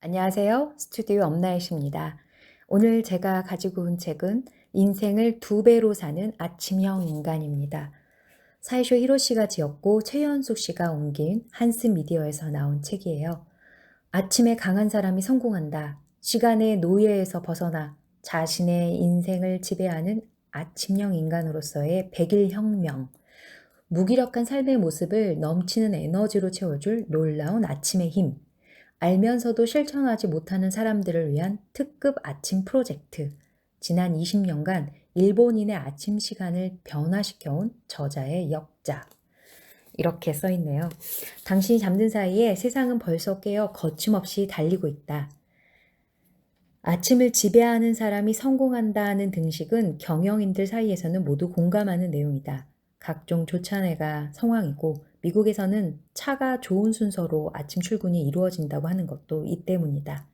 안녕하세요. 스튜디오 엄나잇입니다. 오늘 제가 가지고 온 책은 인생을 두 배로 사는 아침형 인간입니다. 사이쇼 히로시가 지었고 최연숙 씨가 옮긴 한스 미디어에서 나온 책이에요. 아침에 강한 사람이 성공한다. 시간의 노예에서 벗어나 자신의 인생을 지배하는 아침형 인간으로서의 100일 혁명. 무기력한 삶의 모습을 넘치는 에너지로 채워줄 놀라운 아침의 힘. 알면서도 실천하지 못하는 사람들을 위한 특급 아침 프로젝트. 지난 20년간 일본인의 아침 시간을 변화시켜온 저자의 역작. 이렇게 써 있네요. 당신이 잠든 사이에 세상은 벌써 깨어 거침없이 달리고 있다. 아침을 지배하는 사람이 성공한다는 등식은 경영인들 사이에서는 모두 공감하는 내용이다. 각종 조찬회가 성황이고 미국에서는 차가 좋은 순서로 아침 출근이 이루어진다고 하는 것도 이 때문이다.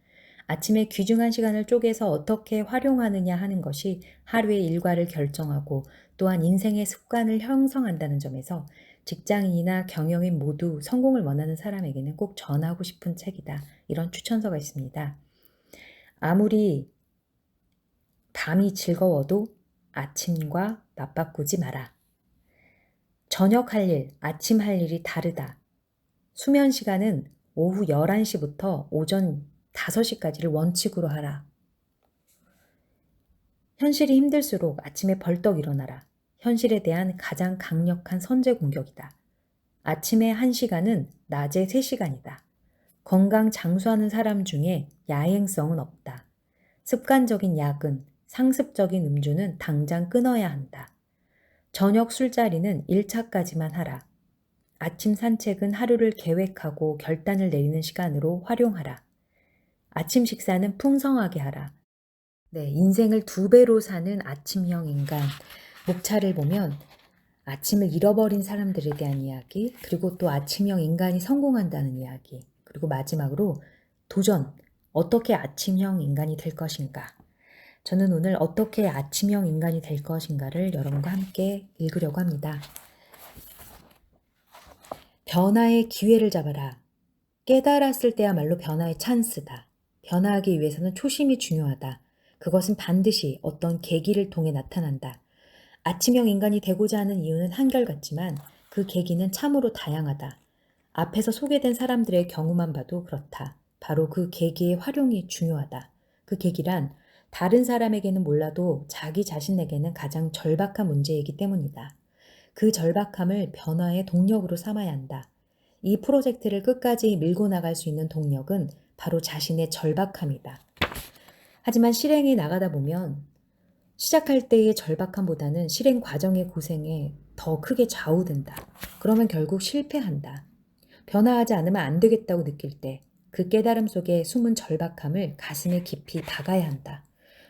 아침에 귀중한 시간을 쪼개서 어떻게 활용하느냐 하는 것이 하루의 일과를 결정하고 또한 인생의 습관을 형성한다는 점에서 직장인이나 경영인 모두 성공을 원하는 사람에게는 꼭 전하고 싶은 책이다. 이런 추천서가 있습니다. 아무리 밤이 즐거워도 아침과 맞바꾸지 마라. 저녁 할 일, 아침 할 일이 다르다. 수면 시간은 오후 11시부터 오전 5시까지를 원칙으로 하라. 현실이 힘들수록 아침에 벌떡 일어나라. 현실에 대한 가장 강력한 선제 공격이다. 아침에 1시간은 낮에 3시간이다. 건강 장수하는 사람 중에 야행성은 없다. 습관적인 야근, 상습적인 음주는 당장 끊어야 한다. 저녁 술자리는 1차까지만 하라. 아침 산책은 하루를 계획하고 결단을 내리는 시간으로 활용하라. 아침 식사는 풍성하게 하라. 네, 인생을 두 배로 사는 아침형 인간. 목차를 보면 아침을 잃어버린 사람들에 대한 이야기, 그리고 또 아침형 인간이 성공한다는 이야기, 그리고 마지막으로 도전, 어떻게 아침형 인간이 될 것인가. 저는 오늘 어떻게 아침형 인간이 될 것인가를 여러분과 함께 읽으려고 합니다. 변화의 기회를 잡아라. 깨달았을 때야말로 변화의 찬스다. 변화하기 위해서는 초심이 중요하다. 그것은 반드시 어떤 계기를 통해 나타난다. 아침형 인간이 되고자 하는 이유는 한결같지만 그 계기는 참으로 다양하다. 앞에서 소개된 사람들의 경우만 봐도 그렇다. 바로 그 계기의 활용이 중요하다. 그 계기란 다른 사람에게는 몰라도 자기 자신에게는 가장 절박한 문제이기 때문이다. 그 절박함을 변화의 동력으로 삼아야 한다. 이 프로젝트를 끝까지 밀고 나갈 수 있는 동력은 바로 자신의 절박함이다. 하지만 실행에 나가다 보면 시작할 때의 절박함보다는 실행 과정의 고생에 더 크게 좌우된다. 그러면 결국 실패한다. 변화하지 않으면 안 되겠다고 느낄 때 그 깨달음 속에 숨은 절박함을 가슴에 깊이 박아야 한다.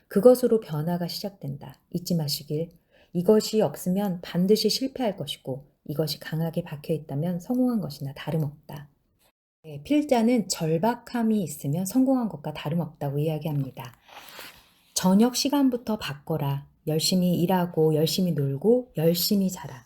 그것으로 변화가 시작된다. 잊지 마시길. 이것이 없으면 반드시 실패할 것이고 이것이 강하게 박혀 있다면 성공한 것이나 다름없다. 네, 필자는 절박함이 있으면 성공한 것과 다름없다고 이야기합니다. 저녁 시간부터 바꿔라. 열심히 일하고 열심히 놀고 열심히 자라.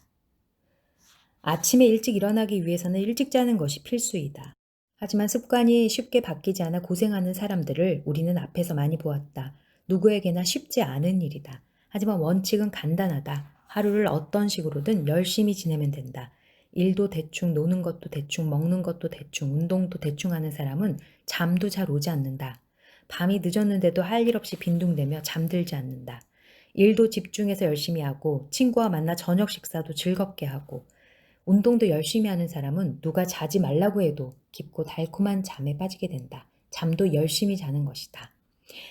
아침에 일찍 일어나기 위해서는 일찍 자는 것이 필수이다. 하지만 습관이 쉽게 바뀌지 않아 고생하는 사람들을 우리는 앞에서 많이 보았다. 누구에게나 쉽지 않은 일이다. 하지만 원칙은 간단하다. 하루를 어떤 식으로든 열심히 지내면 된다. 일도 대충, 노는 것도 대충, 먹는 것도 대충, 운동도 대충 하는 사람은 잠도 잘 오지 않는다. 밤이 늦었는데도 할 일 없이 빈둥대며 잠들지 않는다. 일도 집중해서 열심히 하고 친구와 만나 저녁 식사도 즐겁게 하고 운동도 열심히 하는 사람은 누가 자지 말라고 해도 깊고 달콤한 잠에 빠지게 된다. 잠도 열심히 자는 것이다.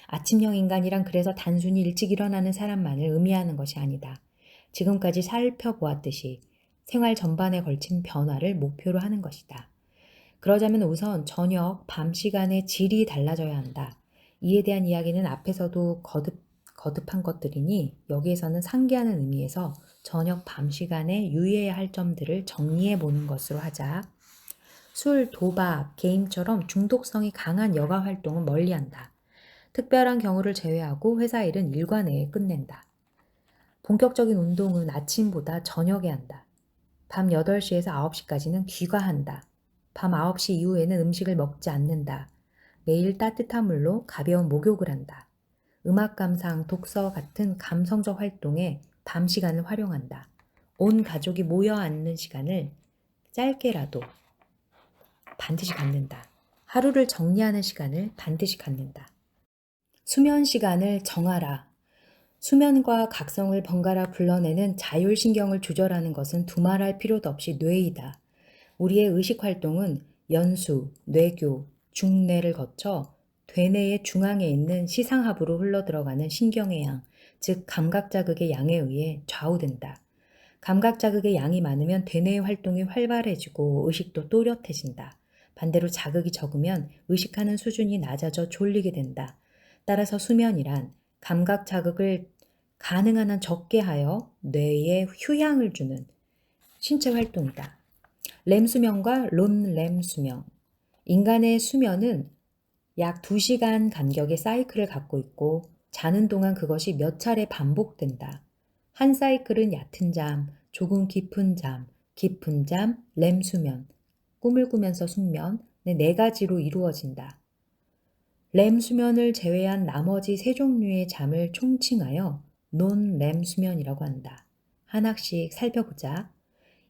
아침형 인간이란 그래서 단순히 일찍 일어나는 사람만을 의미하는 것이 아니다. 지금까지 살펴보았듯이 생활 전반에 걸친 변화를 목표로 하는 것이다. 그러자면 우선 저녁, 밤 시간의 질이 달라져야 한다. 이에 대한 이야기는 앞에서도 거듭한 것들이니 여기에서는 상기하는 의미에서 저녁, 밤 시간에 유의해야 할 점들을 정리해 보는 것으로 하자. 술, 도박, 게임처럼 중독성이 강한 여가 활동은 멀리한다. 특별한 경우를 제외하고 회사 일은 일과 내에 끝낸다. 본격적인 운동은 아침보다 저녁에 한다. 밤 8시에서 9시까지는 귀가한다. 밤 9시 이후에는 음식을 먹지 않는다. 매일 따뜻한 물로 가벼운 목욕을 한다. 음악 감상, 독서 같은 감성적 활동에 밤 시간을 활용한다. 온 가족이 모여 앉는 시간을 짧게라도 반드시 갖는다. 하루를 정리하는 시간을 반드시 갖는다. 수면 시간을 정하라. 수면과 각성을 번갈아 불러내는 자율신경을 조절하는 것은 두말할 필요도 없이 뇌이다. 우리의 의식 활동은 연수, 뇌교, 중뇌를 거쳐 되뇌의 중앙에 있는 시상하부로 흘러들어가는 신경의 양, 즉 감각 자극의 양에 의해 좌우된다. 감각 자극의 양이 많으면 되뇌의 활동이 활발해지고 의식도 또렷해진다. 반대로 자극이 적으면 의식하는 수준이 낮아져 졸리게 된다. 따라서 수면이란 감각 자극을 가능한 한 적게 하여 뇌에 휴양을 주는 신체 활동이다. 렘수면과 론렘 수면. 인간의 수면은 약 2시간 간격의 사이클을 갖고 있고 자는 동안 그것이 몇 차례 반복된다. 한 사이클은 얕은 잠, 조금 깊은 잠, 렘수면, 꿈을 꾸면서 숙면, 네 가지로 이루어진다. 렘 수면을 제외한 나머지 3종류의 잠을 총칭하여 논렘 수면이라고 한다. 하나씩 살펴보자.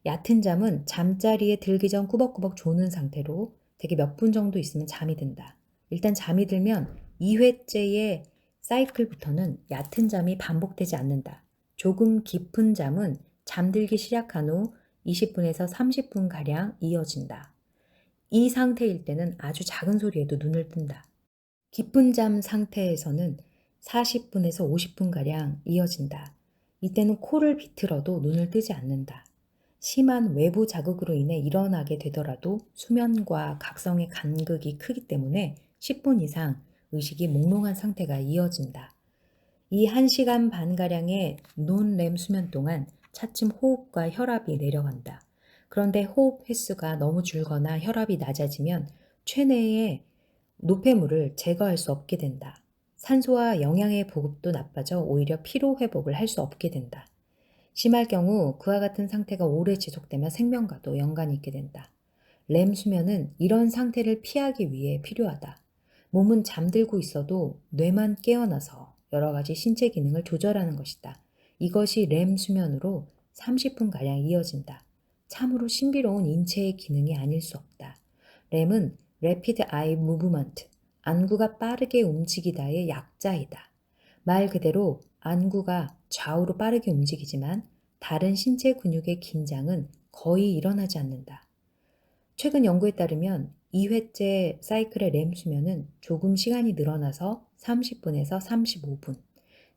얕은 잠은 잠자리에 들기 전 꾸벅꾸벅 조는 상태로 대개 몇 분 정도 있으면 잠이 든다. 일단 잠이 들면 2회째의 사이클부터는 얕은 잠이 반복되지 않는다. 조금 깊은 잠은 잠들기 시작한 후 20분에서 30분가량 이어진다. 이 상태일 때는 아주 작은 소리에도 눈을 뜬다. 깊은 잠 상태에서는 40분에서 50분가량 이어진다. 이때는 코를 비틀어도 눈을 뜨지 않는다. 심한 외부 자극으로 인해 일어나게 되더라도 수면과 각성의 간극이 크기 때문에 10분 이상 의식이 몽롱한 상태가 이어진다. 이 1시간 반가량의 논렘 수면 동안 차츰 호흡과 혈압이 내려간다. 그런데 호흡 횟수가 너무 줄거나 혈압이 낮아지면 체내의 노폐물을 제거할 수 없게 된다. 산소와 영양의 보급도 나빠져 오히려 피로 회복을 할 수 없게 된다. 심할 경우 그와 같은 상태가 오래 지속되면 생명과도 연관이 있게 된다. 렘 수면은 이런 상태를 피하기 위해 필요하다. 몸은 잠들고 있어도 뇌만 깨어나서 여러 가지 신체 기능을 조절하는 것이다. 이것이 렘 수면으로 30분가량 이어진다. 참으로 신비로운 인체의 기능이 아닐 수 없다. 렘은 Rapid Eye Movement, 안구가 빠르게 움직이다의 약자이다. 말 그대로 안구가 좌우로 빠르게 움직이지만 다른 신체 근육의 긴장은 거의 일어나지 않는다. 최근 연구에 따르면 2회째 사이클의 렘 수면은 조금 시간이 늘어나서 30분에서 35분,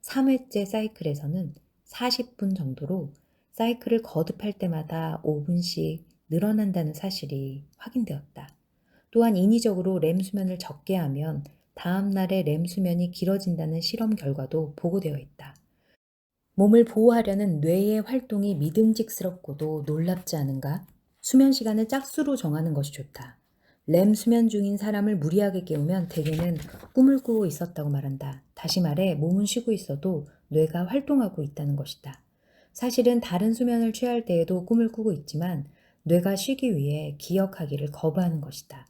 3회째 사이클에서는 40분 정도로 사이클을 거듭할 때마다 5분씩 늘어난다는 사실이 확인되었다. 또한 인위적으로 렘 수면을 적게 하면 다음 날의 렘 수면이 길어진다는 실험 결과도 보고되어 있다. 몸을 보호하려는 뇌의 활동이 믿음직스럽고도 놀랍지 않은가? 수면 시간을 짝수로 정하는 것이 좋다. 렘 수면 중인 사람을 무리하게 깨우면 대개는 꿈을 꾸고 있었다고 말한다. 다시 말해 몸은 쉬고 있어도 뇌가 활동하고 있다는 것이다. 사실은 다른 수면을 취할 때에도 꿈을 꾸고 있지만 뇌가 쉬기 위해 기억하기를 거부하는 것이다.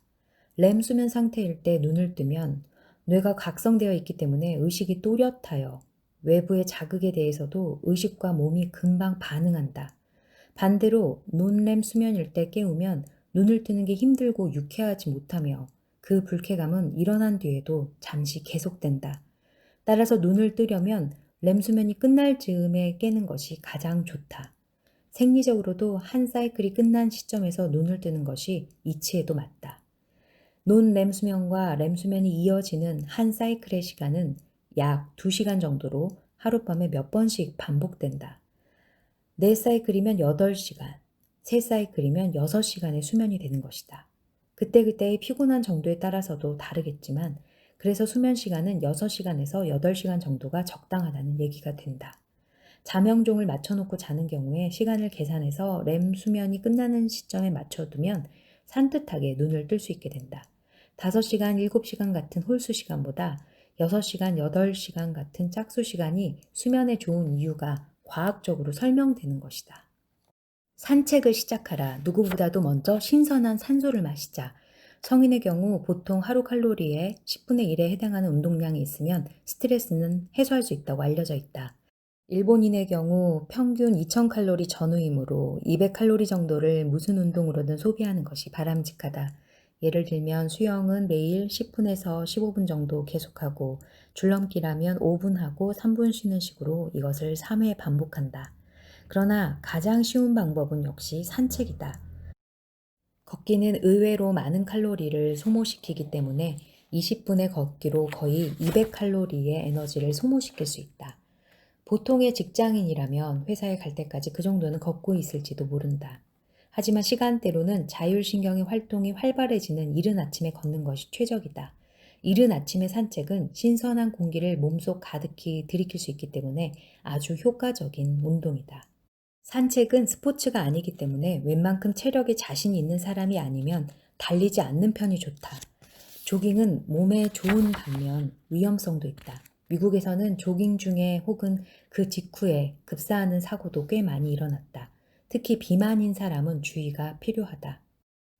렘 수면 상태일 때 눈을 뜨면 뇌가 각성되어 있기 때문에 의식이 또렷하여 외부의 자극에 대해서도 의식과 몸이 금방 반응한다. 반대로 논렘 수면일 때 깨우면 눈을 뜨는 게 힘들고 유쾌하지 못하며 그 불쾌감은 일어난 뒤에도 잠시 계속된다. 따라서 눈을 뜨려면 렘 수면이 끝날 즈음에 깨는 것이 가장 좋다. 생리적으로도 한 사이클이 끝난 시점에서 눈을 뜨는 것이 이치에도 맞다. 논렘 수면과 렘 수면이 이어지는 한 사이클의 시간은 약 2시간 정도로 하룻밤에 몇 번씩 반복된다. 4사이클이면 8시간, 3사이클이면 6시간의 수면이 되는 것이다. 그때그때의 피곤한 정도에 따라서도 다르겠지만 그래서 수면 시간은 6시간에서 8시간 정도가 적당하다는 얘기가 된다. 잠영종을 맞춰놓고 자는 경우에 시간을 계산해서 렘 수면이 끝나는 시점에 맞춰두면 산뜻하게 눈을 뜰 수 있게 된다. 5시간, 7시간 같은 홀수 시간보다 6시간, 8시간 같은 짝수 시간이 수면에 좋은 이유가 과학적으로 설명되는 것이다. 산책을 시작하라. 누구보다도 먼저 신선한 산소를 마시자. 성인의 경우 보통 하루 칼로리의 10분의 1에 해당하는 운동량이 있으면 스트레스는 해소할 수 있다고 알려져 있다. 일본인의 경우 평균 2000칼로리 전후이므로 200칼로리 정도를 무슨 운동으로든 소비하는 것이 바람직하다. 예를 들면 수영은 매일 10분에서 15분 정도 계속하고 줄넘기라면 5분 하고 3분 쉬는 식으로 이것을 3회 반복한다. 그러나 가장 쉬운 방법은 역시 산책이다. 걷기는 의외로 많은 칼로리를 소모시키기 때문에 20분의 걷기로 거의 200칼로리의 에너지를 소모시킬 수 있다. 보통의 직장인이라면 회사에 갈 때까지 그 정도는 걷고 있을지도 모른다. 하지만 시간대로는 자율신경의 활동이 활발해지는 이른 아침에 걷는 것이 최적이다. 이른 아침의 산책은 신선한 공기를 몸속 가득히 들이킬 수 있기 때문에 아주 효과적인 운동이다. 산책은 스포츠가 아니기 때문에 웬만큼 체력에 자신이 있는 사람이 아니면 달리지 않는 편이 좋다. 조깅은 몸에 좋은 반면 위험성도 있다. 미국에서는 조깅 중에 혹은 그 직후에 급사하는 사고도 꽤 많이 일어났다. 특히 비만인 사람은 주의가 필요하다.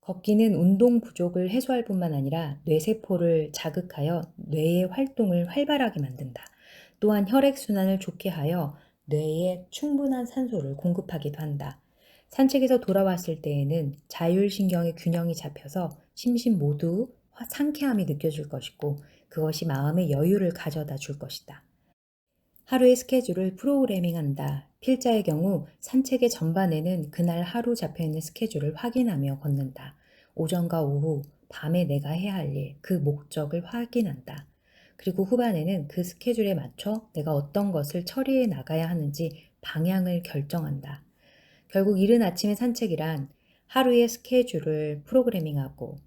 걷기는 운동 부족을 해소할 뿐만 아니라 뇌세포를 자극하여 뇌의 활동을 활발하게 만든다. 또한 혈액순환을 좋게 하여 뇌에 충분한 산소를 공급하기도 한다. 산책에서 돌아왔을 때에는 자율신경의 균형이 잡혀서 심신 모두 상쾌함이 느껴질 것이고 그것이 마음의 여유를 가져다 줄 것이다. 하루의 스케줄을 프로그래밍한다. 필자의 경우 산책의 전반에는 그날 하루 잡혀있는 스케줄을 확인하며 걷는다. 오전과 오후, 밤에 내가 해야 할 일, 그 목적을 확인한다. 그리고 후반에는 그 스케줄에 맞춰 내가 어떤 것을 처리해 나가야 하는지 방향을 결정한다. 결국 이른 아침의 산책이란 하루의 스케줄을 프로그래밍하고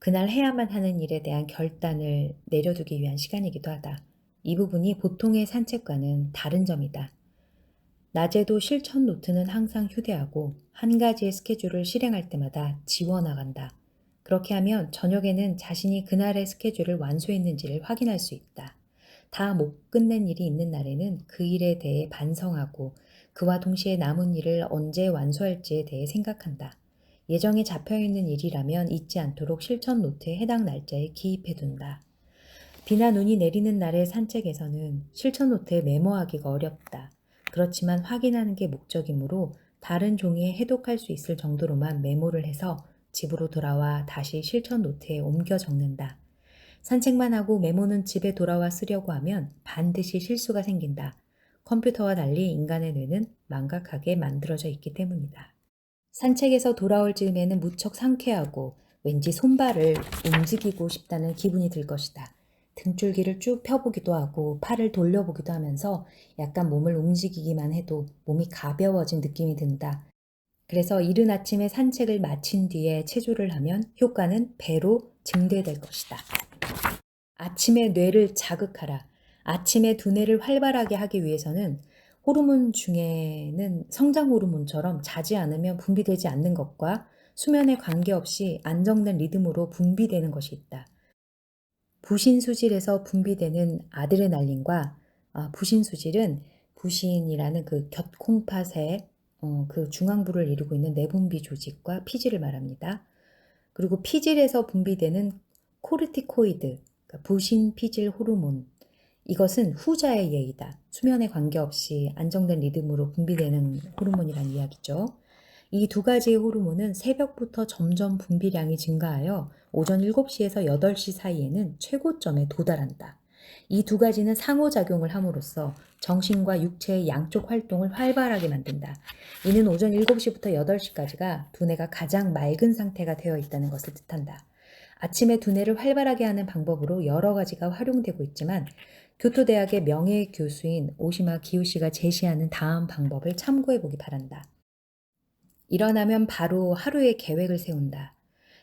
그날 해야만 하는 일에 대한 결단을 내려두기 위한 시간이기도 하다. 이 부분이 보통의 산책과는 다른 점이다. 낮에도 실천 노트는 항상 휴대하고 한 가지의 스케줄을 실행할 때마다 지워나간다. 그렇게 하면 저녁에는 자신이 그날의 스케줄을 완수했는지를 확인할 수 있다. 다 못 끝낸 일이 있는 날에는 그 일에 대해 반성하고 그와 동시에 남은 일을 언제 완수할지에 대해 생각한다. 예정에 잡혀있는 일이라면 잊지 않도록 실천 노트에 해당 날짜에 기입해둔다. 비나 눈이 내리는 날의 산책에서는 실천 노트에 메모하기가 어렵다. 그렇지만 확인하는 게 목적이므로 다른 종이에 해독할 수 있을 정도로만 메모를 해서 집으로 돌아와 다시 실천 노트에 옮겨 적는다. 산책만 하고 메모는 집에 돌아와 쓰려고 하면 반드시 실수가 생긴다. 컴퓨터와 달리 인간의 뇌는 망각하게 만들어져 있기 때문이다. 산책에서 돌아올 즈음에는 무척 상쾌하고 왠지 손발을 움직이고 싶다는 기분이 들 것이다. 등줄기를 쭉 펴보기도 하고 팔을 돌려보기도 하면서 약간 몸을 움직이기만 해도 몸이 가벼워진 느낌이 든다. 그래서 이른 아침에 산책을 마친 뒤에 체조를 하면 효과는 배로 증대될 것이다. 아침에 뇌를 자극하라. 아침에 두뇌를 활발하게 하기 위해서는 호르몬 중에는 성장 호르몬처럼 자지 않으면 분비되지 않는 것과 수면에 관계없이 안정된 리듬으로 분비되는 것이 있다. 부신수질에서 분비되는 아드레날린과 부신수질은 부신이라는 그 곁콩팥의 그 중앙부를 이루고 있는 내분비 조직과 피질을 말합니다. 그리고 피질에서 분비되는 코르티코이드, 그러니까 부신 피질 호르몬, 이것은 후자의 예이다. 수면에 관계없이 안정된 리듬으로 분비되는 호르몬이란 이야기죠. 이 두 가지의 호르몬은 새벽부터 점점 분비량이 증가하여 오전 7시에서 8시 사이에는 최고점에 도달한다. 이 두 가지는 상호작용을 함으로써 정신과 육체의 양쪽 활동을 활발하게 만든다. 이는 오전 7시부터 8시까지가 두뇌가 가장 맑은 상태가 되어 있다는 것을 뜻한다. 아침에 두뇌를 활발하게 하는 방법으로 여러 가지가 활용되고 있지만 교토대학의 명예교수인 오시마 기요시가 제시하는 다음 방법을 참고해 보기 바란다. 일어나면 바로 하루의 계획을 세운다.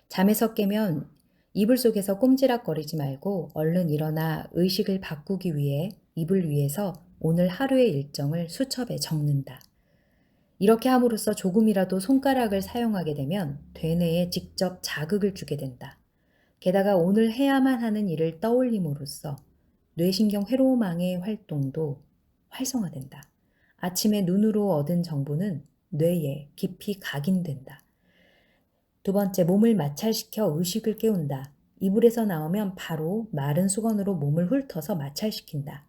잠에서 깨면 이불 속에서 꼼지락거리지 말고 얼른 일어나 의식을 바꾸기 위해 이불 위에서 오늘 하루의 일정을 수첩에 적는다. 이렇게 함으로써 조금이라도 손가락을 사용하게 되면 되뇌에 직접 자극을 주게 된다. 게다가 오늘 해야만 하는 일을 떠올림으로써 뇌신경 회로망의 활동도 활성화된다. 아침에 눈으로 얻은 정보는 뇌에 깊이 각인된다. 두 번째, 몸을 마찰시켜 의식을 깨운다. 이불에서 나오면 바로 마른 수건으로 몸을 훑어서 마찰시킨다.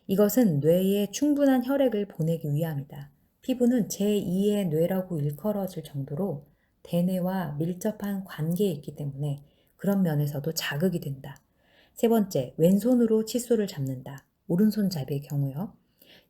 이것은 뇌에 충분한 혈액을 보내기 위함이다. 피부는 제2의 뇌라고 일컬어질 정도로 대뇌와 밀접한 관계에 있기 때문에 그런 면에서도 자극이 된다. 세 번째, 왼손으로 칫솔을 잡는다. 오른손잡이의 경우요.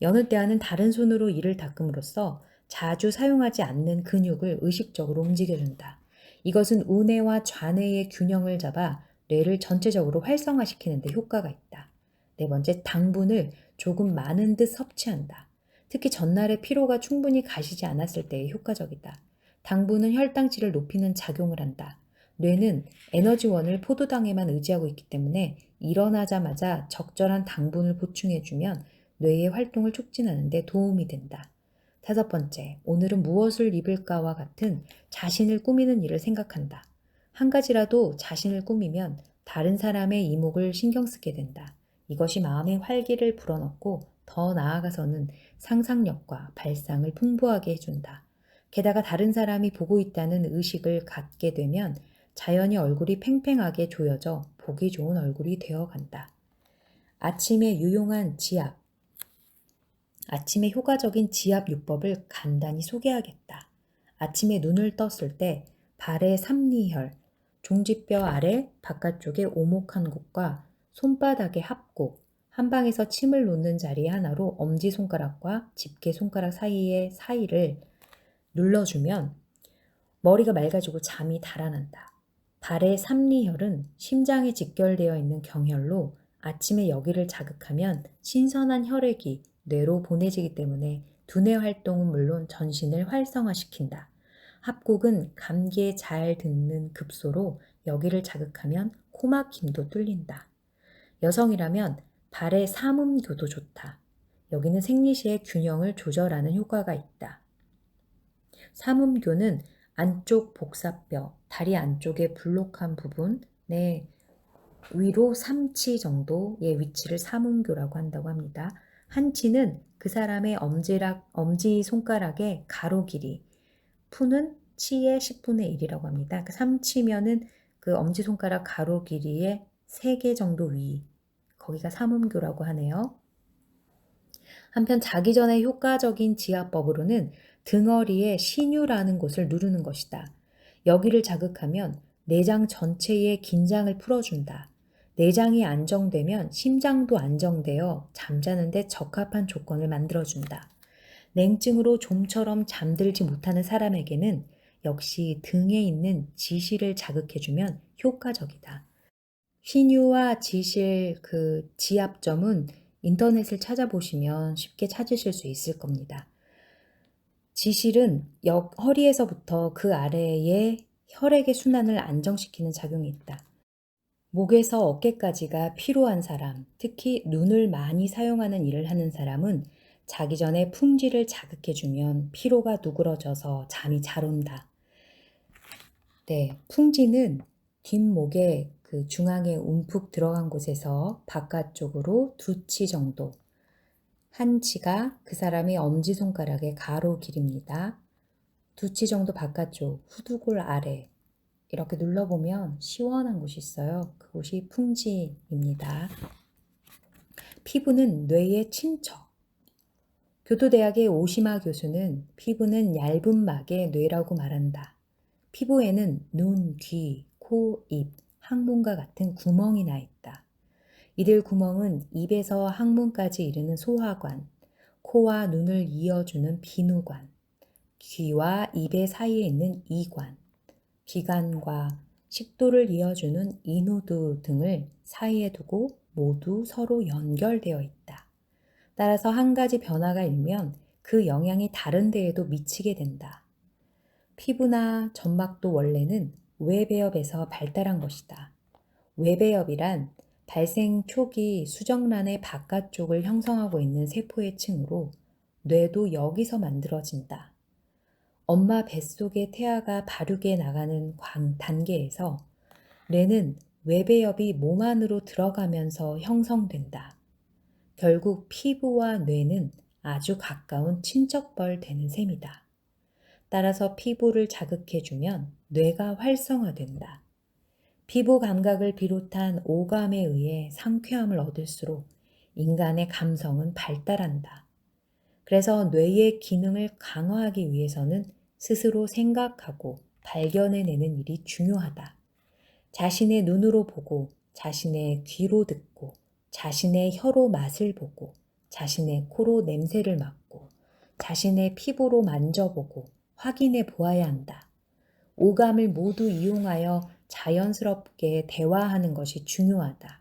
여느 때와는 다른 손으로 이를 닦음으로써 자주 사용하지 않는 근육을 의식적으로 움직여준다. 이것은 우뇌와 좌뇌의 균형을 잡아 뇌를 전체적으로 활성화시키는 데 효과가 있다. 네 번째, 당분을 조금 많은 듯 섭취한다. 특히 전날에 피로가 충분히 가시지 않았을 때에 효과적이다. 당분은 혈당치를 높이는 작용을 한다. 뇌는 에너지원을 포도당에만 의지하고 있기 때문에 일어나자마자 적절한 당분을 보충해주면 뇌의 활동을 촉진하는 데 도움이 된다. 다섯 번째, 오늘은 무엇을 입을까와 같은 자신을 꾸미는 일을 생각한다. 한 가지라도 자신을 꾸미면 다른 사람의 이목을 신경 쓰게 된다. 이것이 마음의 활기를 불어넣고 더 나아가서는 상상력과 발상을 풍부하게 해준다. 게다가 다른 사람이 보고 있다는 의식을 갖게 되면 자연히 얼굴이 팽팽하게 조여져 보기 좋은 얼굴이 되어간다. 아침에 유용한 지압. 아침에 효과적인 지압요법을 간단히 소개하겠다. 아침에 눈을 떴을 때 발의 삼리혈, 종지뼈 아래 바깥쪽에 오목한 곳과 손바닥의 합곡, 한 방에서 침을 놓는 자리 하나로 엄지손가락과 집게손가락 사이의 사이를 눌러주면 머리가 맑아지고 잠이 달아난다. 발의 삼리혈은 심장에 직결되어 있는 경혈로 아침에 여기를 자극하면 신선한 혈액이 뇌로 보내지기 때문에 두뇌 활동은 물론 전신을 활성화시킨다. 합곡은 감기에 잘 듣는 급소로 여기를 자극하면 코막힘도 뚫린다. 여성이라면 발의 삼음교도 좋다. 여기는 생리시의 균형을 조절하는 효과가 있다. 삼음교는 안쪽 복사뼈, 다리 안쪽의 불록한 부분의 위로 3치 정도의 위치를 삼음교라고 한다고 합니다. 한 치는 그 사람의 엄지 손가락의 가로 길이, 푸는 치의 10분의 1이라고 합니다. 3치면은 그 엄지손가락 가로 길이의 3개 정도 위, 거기가 삼음교라고 하네요. 한편 자기 전에 효과적인 지압법으로는 등허리에 신유라는 곳을 누르는 것이다. 여기를 자극하면 내장 전체의 긴장을 풀어준다. 내장이 안정되면 심장도 안정되어 잠자는 데 적합한 조건을 만들어준다. 냉증으로 좀처럼 잠들지 못하는 사람에게는 역시 등에 있는 지시를 자극해주면 효과적이다. 신유와 지실 그 지압점은 인터넷을 찾아보시면 쉽게 찾으실 수 있을 겁니다. 지실은 허리에서부터 그 아래의 혈액의 순환을 안정시키는 작용이 있다. 목에서 어깨까지가 피로한 사람, 특히 눈을 많이 사용하는 일을 하는 사람은 자기 전에 풍지를 자극해주면 피로가 누그러져서 잠이 잘 온다. 네, 풍지는 뒷목에 그 중앙에 움푹 들어간 곳에서 바깥쪽으로 2치 정도, 한 치가 그 사람의 엄지손가락의 가로 길입니다. 2치 정도 바깥쪽, 후두골 아래 이렇게 눌러보면 시원한 곳이 있어요. 그곳이 풍지입니다. 피부는 뇌의 친척. 교토대학의 오시마 교수는 피부는 얇은 막의 뇌라고 말한다. 피부에는 눈, 귀, 코, 입, 항문과 같은 구멍이 나 있다. 이들 구멍은 입에서 항문까지 이르는 소화관, 코와 눈을 이어주는 비누관, 귀와 입의 사이에 있는 이관, 기관과 식도를 이어주는 인후두 등을 사이에 두고 모두 서로 연결되어 있다. 따라서 한 가지 변화가 일면 그 영향이 다른 데에도 미치게 된다. 피부나 점막도 원래는 외배엽에서 발달한 것이다. 외배엽이란 발생 초기 수정란의 바깥쪽을 형성하고 있는 세포의 층으로 뇌도 여기서 만들어진다. 엄마 뱃속의 태아가 발육해 나가는 단계에서 뇌는 외배엽이 몸 안으로 들어가면서 형성된다. 결국 피부와 뇌는 아주 가까운 친척벌 되는 셈이다. 따라서 피부를 자극해주면 뇌가 활성화된다. 피부 감각을 비롯한 오감에 의해 상쾌함을 얻을수록 인간의 감성은 발달한다. 그래서 뇌의 기능을 강화하기 위해서는 스스로 생각하고 발견해내는 일이 중요하다. 자신의 눈으로 보고, 자신의 귀로 듣고, 자신의 혀로 맛을 보고, 자신의 코로 냄새를 맡고, 자신의 피부로 만져보고 확인해 보아야 한다. 오감을 모두 이용하여 자연스럽게 대화하는 것이 중요하다.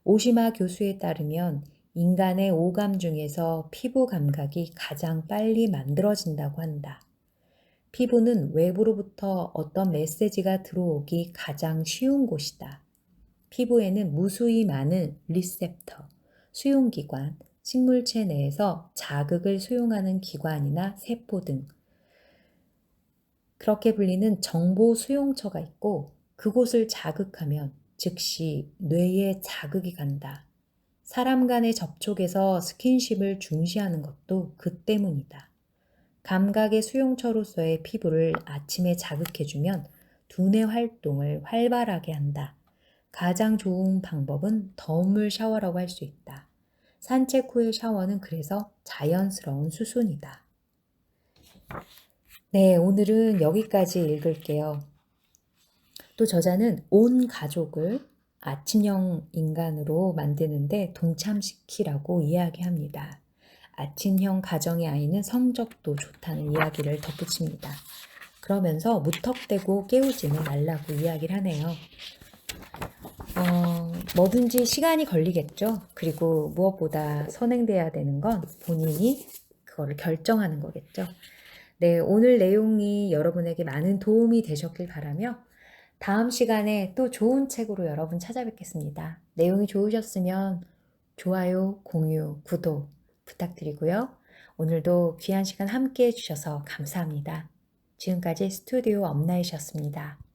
오시마 교수에 따르면 인간의 오감 중에서 피부 감각이 가장 빨리 만들어진다고 한다. 피부는 외부로부터 어떤 메시지가 들어오기 가장 쉬운 곳이다. 피부에는 무수히 많은 리셉터, 수용기관, 식물체 내에서 자극을 수용하는 기관이나 세포 등 그렇게 불리는 정보 수용처가 있고 그곳을 자극하면 즉시 뇌에 자극이 간다. 사람 간의 접촉에서 스킨십을 중시하는 것도 그 때문이다. 감각의 수용처로서의 피부를 아침에 자극해주면 두뇌 활동을 활발하게 한다. 가장 좋은 방법은 더운 샤워라고 할 수 있다. 산책 후의 샤워는 그래서 자연스러운 수순이다. 네, 오늘은 여기까지 읽을게요. 또 저자는 온 가족을 아침형 인간으로 만드는데 동참시키라고 이야기합니다. 아침형 가정의 아이는 성적도 좋다는 이야기를 덧붙입니다. 그러면서 무턱대고 깨우지는 말라고 이야기를 하네요. 뭐든지 시간이 걸리겠죠. 그리고 무엇보다 선행돼야 되는 건 본인이 그거를 결정하는 거겠죠. 네, 오늘 내용이 여러분에게 많은 도움이 되셨길 바라며 다음 시간에 또 좋은 책으로 여러분 찾아뵙겠습니다. 내용이 좋으셨으면 좋아요, 공유, 구독 부탁드리고요. 오늘도 귀한 시간 함께 해주셔서 감사합니다. 지금까지 스튜디오 엄나이셨습니다.